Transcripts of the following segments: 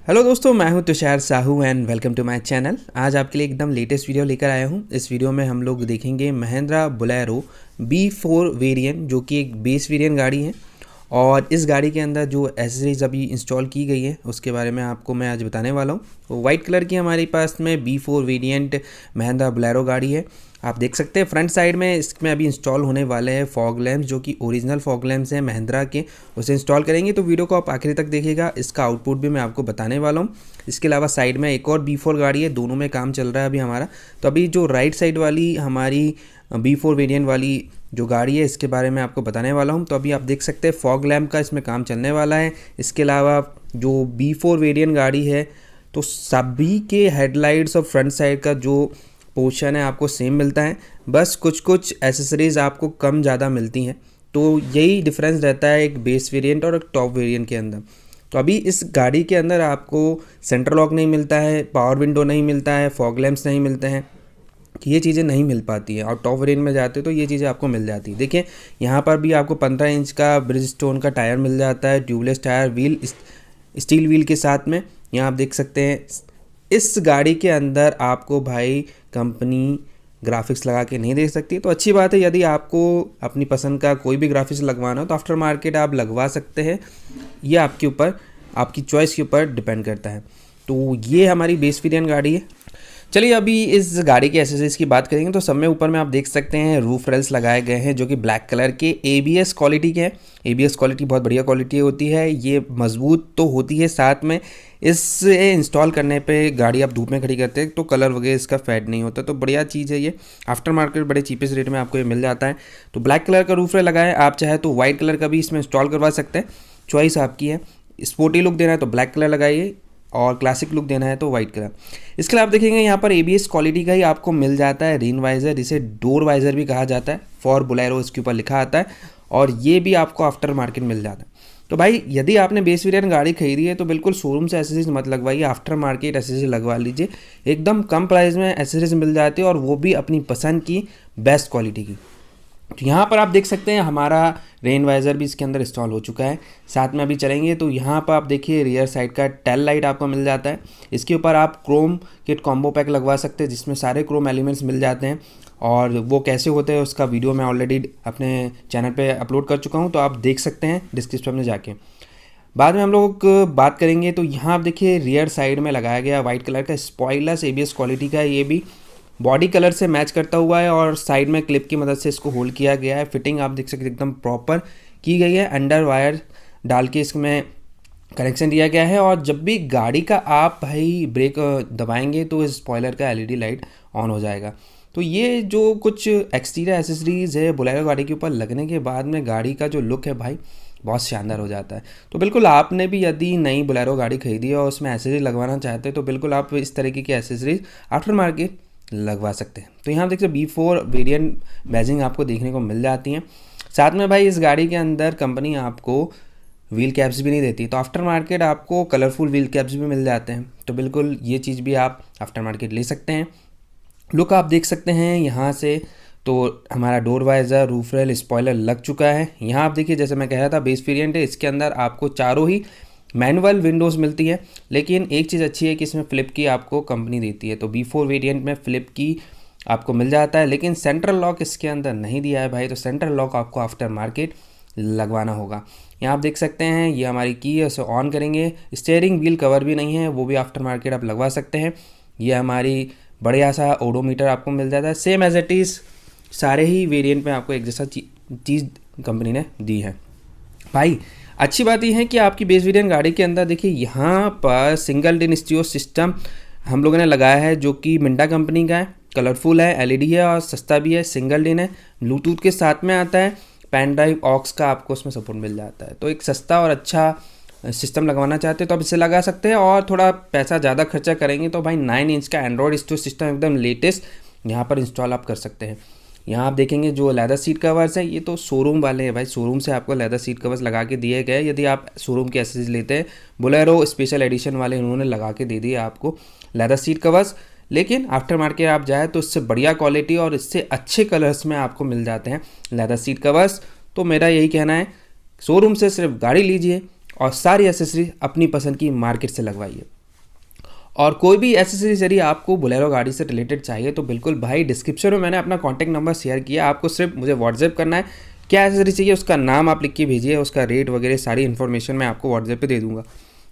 Hello दोस्तों, मैं हूं Tushar Sahu and welcome to my channel. आज आपके लिए एकदम लेटेस्ट वीडियो लेकर आया हूं। इस वीडियो में हम लोग देखेंगे महिंद्रा बोलेरो B4 वेरिएंट, जो कि एक बेस वेरिएंट गाड़ी है। और इस गाड़ी के अंदर जो एसेसरीज अभी इंस्टॉल की गई है उसके बारे में आपको मैं आज बताने वाला हूँ। तो वाइट कलर की हमारे पास में B4 वेरिएंट महिंद्रा बोलेरो गाड़ी है। आप देख सकते हैं फ्रंट साइड में इसमें अभी इंस्टॉल होने वाले हैं फॉग लैम्प्स, जो कि ओरिजिनल फॉग लैम्प्स हैं महिंद्रा के। उसे इंस्टॉल करेंगे तो वीडियो को आप आखिरी तक देखिएगा। इसका आउटपुट भी मैं आपको बताने वाला हूँ। इसके अलावा साइड में एक और B4 गाड़ी है, दोनों में काम चल रहा है अभी हमारा। तो अभी जो राइट साइड वाली हमारी B4 वेरिएंट वाली जो गाड़ी है इसके बारे में आपको बताने वाला हूँ। तो अभी आप देख सकते हैं फॉग लैम्प का इसमें काम चलने वाला है। इसके अलावा जो B4 वेरिएंट गाड़ी है तो सभी के हेडलाइट्स और फ्रंट साइड का जो पोर्शन है आपको सेम मिलता है, बस कुछ कुछ एसेसरीज आपको कम ज़्यादा मिलती हैं। तो यही डिफरेंस रहता है एक बेस वेरिएंट और एक टॉप वेरिएंट के अंदर। तो अभी इस गाड़ी के अंदर आपको सेंटर लॉक नहीं मिलता है, पावर विंडो नहीं मिलता है, फॉग लैम्प्स नहीं मिलते हैं, ये चीज़ें नहीं मिल पाती है। और टॉप वेरिएंट में जाते तो ये चीज़ें आपको मिल जाती है। देखिए यहाँ पर भी आपको 15 इंच का ब्रिज स्टोन का टायर मिल जाता है, tubeless tyre, wheel steel wheel के साथ में। यहाँ आप देख सकते हैं इस गाड़ी के अंदर आपको भाई कंपनी ग्राफिक्स लगा के नहीं दे सकती। तो अच्छी बात है, यदि आपको अपनी पसंद का कोई भी ग्राफिक्स लगवाना हो तो आफ्टर मार्केट आप लगवा सकते हैं। ये आपके ऊपर, आपकी चॉइस के ऊपर डिपेंड करता है। तो ये हमारी बेस वेरिएंट गाड़ी है। चलिए अभी इस गाड़ी के एसेसरीज की बात करेंगे तो सब में ऊपर में आप देख सकते हैं रूफ रेल्स लगाए गए हैं, जो कि ब्लैक कलर के ABS क्वालिटी के हैं। ABS क्वालिटी बहुत बढ़िया क्वालिटी होती है, ये मजबूत तो होती है, साथ में इससे इंस्टॉल करने पे गाड़ी आप धूप में खड़ी करते हैं तो कलर वगैरह इसका फेड नहीं होता। तो बढ़िया चीज़ है ये। आफ्टर मार्केट बड़े चीपेस्ट रेट में आपको ये मिल जाता है। तो ब्लैक कलर का रूफ रेल लगाए, आप चाहे तो वाइट कलर का भी इसमें इंस्टॉल करवा सकते हैं, चॉइस आपकी है। स्पोर्टी लुक देना है तो ब्लैक कलर लगाइए और क्लासिक लुक देना है तो वाइट कलर। इसके लिए आप देखेंगे यहाँ पर ABS क्वालिटी का ही आपको मिल जाता है रेन वाइज़र, जिसे डोर वाइज़र भी कहा जाता है, फॉर बोलेरो इसके ऊपर लिखा आता है। और ये भी आपको आफ्टर मार्केट मिल जाता है। तो भाई यदि आपने बेस वेरिएंट गाड़ी खरीदी है तो बिल्कुल शोरूम से एसेसरीज मत लगवाइए, आफ्टर मार्केट एसेसरीज लगवा लीजिए। एकदम कम प्राइस में एसेसरीज मिल जाती है और वो भी अपनी पसंद की बेस्ट क्वालिटी की। तो यहाँ पर आप देख सकते हैं हमारा रेन वाइज़र भी इसके अंदर इंस्टॉल हो चुका है। साथ में अभी चलेंगे तो यहाँ पर आप देखिए रियर साइड का टेल लाइट आपको मिल जाता है। इसके ऊपर आप क्रोम किट कॉम्बो पैक लगवा सकते हैं, जिसमें सारे क्रोम एलिमेंट्स मिल जाते हैं। और वो कैसे होते हैं उसका वीडियो मैं ऑलरेडी अपने चैनल पे अपलोड कर चुका हूँ, तो आप देख सकते हैं डिस्क्रिप्शन में जाके। बाद में हम लोग बात करेंगे तो यहाँ आप देखिए रियर साइड में लगाया गया वाइट कलर का स्पॉइलर ABS क्वालिटी का है। ये भी बॉडी कलर से मैच करता हुआ है और साइड में क्लिप की मदद से इसको होल्ड किया गया है। फिटिंग आप देख सकते हैं एकदम प्रॉपर की गई है, अंडर वायर डाल के इसमें कनेक्शन दिया गया है। और जब भी गाड़ी का आप भाई ब्रेक दबाएंगे तो इस स्पॉइलर का LED लाइट ऑन हो जाएगा। तो ये जो कुछ एक्सटीरियर एसेसरीज है बोलेरो गाड़ी के ऊपर लगने के बाद में गाड़ी का जो लुक है भाई बहुत शानदार हो जाता है। तो बिल्कुल आपने भी यदि नई बोलेरो गाड़ी खरीदी है और उसमें एसेसरीज लगवाना चाहते हैं तो बिल्कुल आप इस तरीके की एसेसरीज आफ्टर मार्केट लगवा सकते हैं। तो यहाँ देखिए B4 वेरिएंट बैजिंग आपको देखने को मिल जाती हैं। साथ में भाई इस गाड़ी के अंदर कंपनी आपको व्हील कैप्स भी नहीं देती, तो आफ्टर मार्केट आपको कलरफुल व्हील कैप्स भी मिल जाते हैं। तो बिल्कुल ये चीज़ भी आप आफ्टर मार्केट ले सकते हैं। लुक आप देख सकते हैं यहाँ से, तो हमारा door visor, roof rail, spoiler लग चुका है। यहाँ आप देखिए जैसे मैं कह रहा था बेस वेरिएंट है, इसके अंदर आपको चारों ही मैनुअल विंडोज़ मिलती है। लेकिन एक चीज़ अच्छी है कि इसमें फ्लिप की आपको कंपनी देती है। तो B4 वेरिएंट में फ्लिप की आपको मिल जाता है, लेकिन सेंट्रल लॉक इसके अंदर नहीं दिया है भाई। तो सेंट्रल लॉक आपको आफ्टर मार्केट लगवाना होगा। यहाँ आप देख सकते हैं ये हमारी की है, उसे ऑन करेंगे। स्टीयरिंग व्हील कवर भी नहीं है, वो भी आफ्टर मार्केट आप लगवा सकते हैं। ये हमारी बढ़िया सा ओडोमीटर आपको मिल जाता है, सेम एज इट इज़ सारे ही वेरिएंट में आपको एक जैसा चीज़ कंपनी ने दी है। भाई अच्छी बात यह है कि आपकी बेस वेरिएंट गाड़ी के अंदर देखिए यहाँ पर सिंगल डिन स्टीरियो सिस्टम हम लोगों ने लगाया है, जो कि मिंडा कंपनी का है, कलरफुल है, LED है और सस्ता भी है, सिंगल डिन है, ब्लूटूथ के साथ में आता है, पेन ड्राइव ऑक्स का आपको उसमें सपोर्ट मिल जाता है। तो एक सस्ता और अच्छा सिस्टम लगवाना चाहते हैं तो आप इसे लगा सकते हैं। और थोड़ा पैसा ज़्यादा खर्चा करेंगे तो भाई 9 इंच का एंड्रॉयड स्टोर सिस्टम एकदम लेटेस्ट यहाँ पर इंस्टॉल आप कर सकते हैं। यहाँ आप देखेंगे जो लेदर सीट कवर्स हैं ये तो शोरूम वाले हैं भाई, शोरूम से आपको लेदर सीट कवर्स लगा के दिए गए। यदि आप शोरूम के एसेसरीज लेते हैं, बोलेरो स्पेशल एडिशन वाले उन्होंने लगा के दे दिए आपको लेदर सीट कवर्स। लेकिन आफ्टर मार्केट आप जाए तो इससे बढ़िया क्वालिटी और इससे अच्छे कलर्स में आपको मिल जाते हैं लेदर सीट कवर्स। तो मेरा यही कहना है, शोरूम से सिर्फ गाड़ी लीजिए और सारी एसेसरीज अपनी पसंद की मार्केट से लगवाइए। और कोई भी एसेसरीज यदि आपको बोलेरो गाड़ी से रिलेटेड चाहिए तो बिल्कुल भाई डिस्क्रिप्शन में मैंने अपना कॉन्टैक्ट नंबर शेयर किया, आपको सिर्फ मुझे व्हाट्सएप करना है, क्या एसेसरीज चाहिए उसका नाम आप लिख के भेजिए, उसका रेट वगैरह सारी इन्फॉर्मेशन मैं आपको व्हाट्सएप पे दे दूँगा।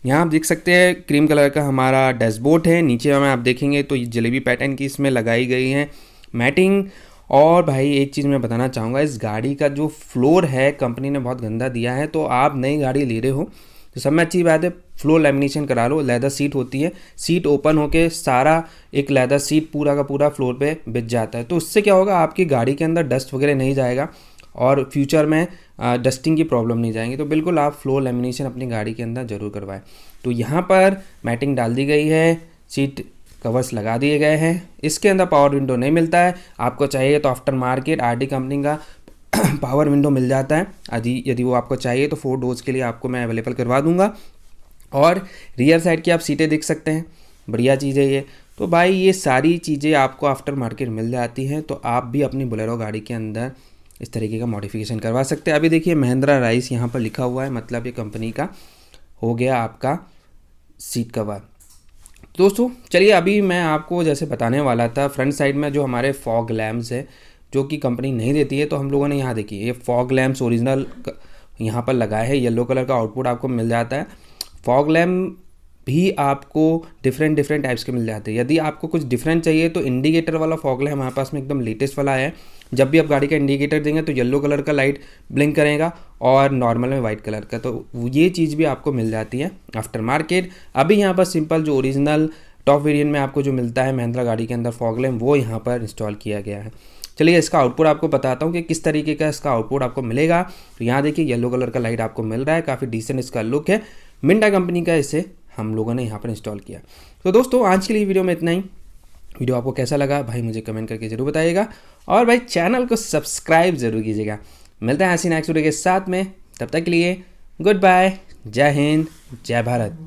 यहाँ आप देख सकते हैं क्रीम कलर का हमारा डैशबोर्ड है, नीचे में आप देखेंगे तो जलेबी पैटर्न की इसमें लगाई गई है मैटिंग। और भाई एक चीज़ मैं बताना चाहूँगा, इस गाड़ी का जो फ्लोर है कंपनी ने बहुत गंदा दिया है, तो आप नई गाड़ी ले रहे हो तो सब में अच्छी बात है फ्लोर लैमिनेशन करा लो। लेदर सीट होती है, सीट ओपन होके सारा एक लेदर सीट पूरा का पूरा फ्लोर पे बिछ जाता है, तो उससे क्या होगा आपकी गाड़ी के अंदर डस्ट वगैरह नहीं जाएगा और फ्यूचर में डस्टिंग की प्रॉब्लम नहीं जाएंगी। तो बिल्कुल आप फ्लोर लैमिनेशन अपनी गाड़ी के अंदर ज़रूर करवाएं। तो यहाँ पर मैटिंग डाल दी गई है, सीट कवर्स लगा दिए गए हैं। इसके अंदर पावर विंडो नहीं मिलता है, आपको चाहिए तो आफ्टर मार्केट आरडी कंपनी का पावर विंडो मिल जाता है। यदि वो आपको चाहिए तो 4 डोर्स के लिए आपको मैं अवेलेबल करवा दूंगा। और रियर साइड की आप सीटें देख सकते हैं, बढ़िया चीज़ है ये। तो भाई ये सारी चीज़ें आपको आफ्टर मार्केट मिल जाती हैं, तो आप भी अपनी बोलेरो गाड़ी के अंदर इस तरीके का मॉडिफिकेशन करवा सकते हैं। अभी देखिए महिंद्रा राइस यहाँ पर लिखा हुआ है, मतलब ये कंपनी का हो गया आपका सीट कवर। दोस्तों चलिए अभी मैं आपको जैसे बताने वाला था, फ्रंट साइड में जो हमारे फॉग लैम्प्स है जो कि कंपनी नहीं देती है, तो हम लोगों ने यहाँ देखिए ये फॉग लैम्प्स ओरिजिनल यहाँ पर लगाए है, येलो कलर का आउटपुट आपको मिल जाता है। फॉग लैम्प भी आपको डिफरेंट टाइप्स के मिल जाते हैं। यदि आपको कुछ डिफरेंट चाहिए तो इंडिकेटर वाला फॉग लैम्प हमारे पास में एकदम लेटेस्ट वाला है। जब भी आप गाड़ी का इंडिकेटर देंगे तो येलो कलर का लाइट ब्लिंक करेगा और नॉर्मल में वाइट कलर का, तो ये चीज़ भी आपको मिल जाती है आफ्टर मार्केट। अभी यहाँ पर सिंपल जो ओरिजिनल टॉप वेरिएंट में आपको जो मिलता है महिंद्रा गाड़ी के अंदर फॉग लैम्प, वो यहाँ पर इंस्टॉल किया गया है। चलिए इसका आउटपुट आपको बताता हूँ कि किस तरीके का इसका आउटपुट आपको मिलेगा। तो यहाँ देखिए येलो कलर का लाइट आपको मिल रहा है, काफ़ी डिसेंट इसका लुक है, मिंडा कंपनी का इसे हम लोगों ने यहाँ पर इंस्टॉल किया। तो दोस्तों आज के लिए वीडियो में इतना ही। वीडियो आपको कैसा लगा भाई मुझे कमेंट करके जरूर बताइएगा, और भाई चैनल को सब्सक्राइब जरूर कीजिएगा। मिलते हैं ऐसी नेक्स्ट वीडियो के साथ में, तब तक के लिए गुड बाय, जय हिंद, जय भारत।